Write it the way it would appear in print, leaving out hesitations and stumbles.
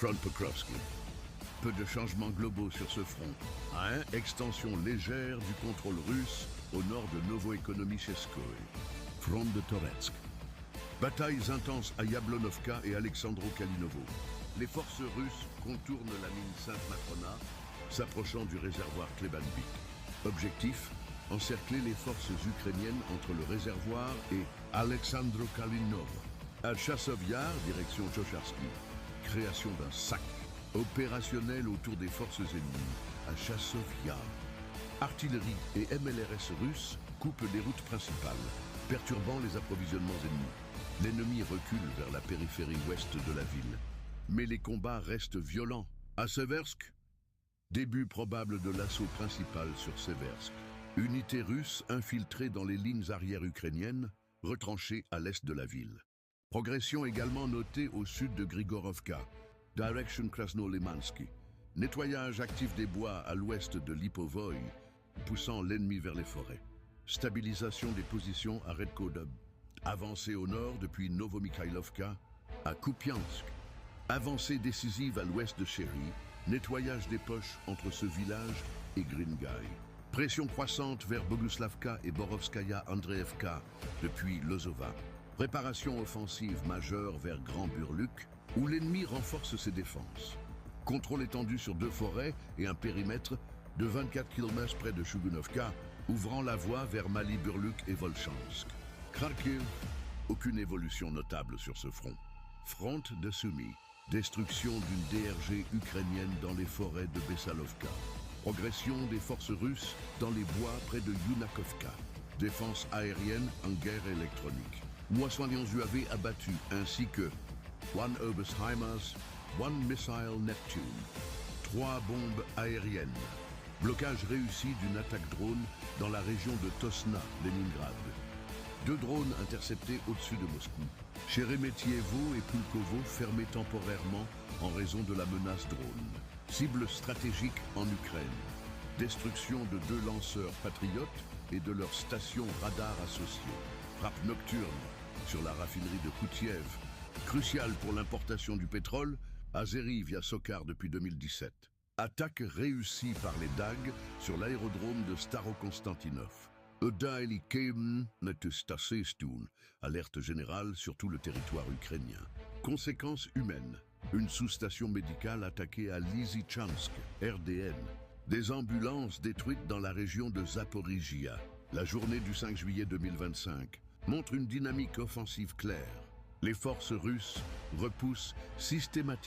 Front Pokrovski. Peu de changements globaux sur ce front. Extension légère du contrôle russe au nord de Novoekonomicheskoye. Front de Toretsk. Batailles intenses à Yablonovka et Alexandro-Kalinovo. Les forces russes contournent la mine Sainte-Matrona, s'approchant du réservoir Klebanvik. Objectif, encercler les forces ukrainiennes entre le réservoir et Alexandro-Kalinovo. À Chassov Yar, direction Tchocharski. Création d'un sac opérationnel autour des forces ennemies à Chassov Yar. Artillerie et MLRS russes coupent les routes principales, perturbant les approvisionnements ennemis. L'ennemi recule vers la périphérie ouest de la ville. Mais les combats restent violents. À Seversk, début probable de l'assaut principal sur Seversk. Unités russes infiltrées dans les lignes arrières ukrainiennes, retranchées à l'est de la ville. Progression également notée au sud de Grigorovka, direction Krasnolimansky. Nettoyage actif des bois à l'ouest de Lipovoï, poussant l'ennemi vers les forêts. Stabilisation des positions à Redkodub. Avancée au nord depuis Novomikhaïlovka à Kupiansk. Avancée décisive à l'ouest de Chéry. Nettoyage des poches entre ce village et Gringay. Pression croissante vers Boguslavka et Borovskaya Andreevka depuis Lozova. Préparation offensive majeure vers Grand Burluk, où l'ennemi renforce ses défenses. Contrôle étendu sur 2 forêts et un périmètre de 24 km près de Shugunovka, ouvrant la voie vers Mali, Burluk et Volchansk. Kharkiv, aucune évolution notable sur ce front. Front de Sumy, destruction d'une DRG ukrainienne dans les forêts de Bessalovka. Progression des forces russes dans les bois près de Yunakovka. Défense aérienne en guerre électronique. Moissonnons UAV abattus ainsi que 1 Obersheimer's, 1 Missile Neptune. 3 bombes aériennes. Blocage réussi d'une attaque drone dans la région de Tosna, Leningrad. 2 drones interceptés au-dessus de Moscou. Sheremetyevo et Pulkovo fermés temporairement en raison de la menace drone. Cible stratégique en Ukraine. Destruction de 2 lanceurs patriotes et de leurs stations radar associées. Frappe nocturne sur la raffinerie de Koutiev. Crucial pour l'importation du pétrole, Azeri via Sokar depuis 2017. Attaque réussie par les DAG sur l'aérodrome de Starokonstantinov. Alerte générale sur tout le territoire ukrainien. Conséquences humaines. Une sous-station médicale attaquée à Lysychansk, RDN. Des ambulances détruites dans la région de Zaporizhia. La journée du 5 juillet 2025 montre une dynamique offensive claire. Les forces russes repoussent systématiquement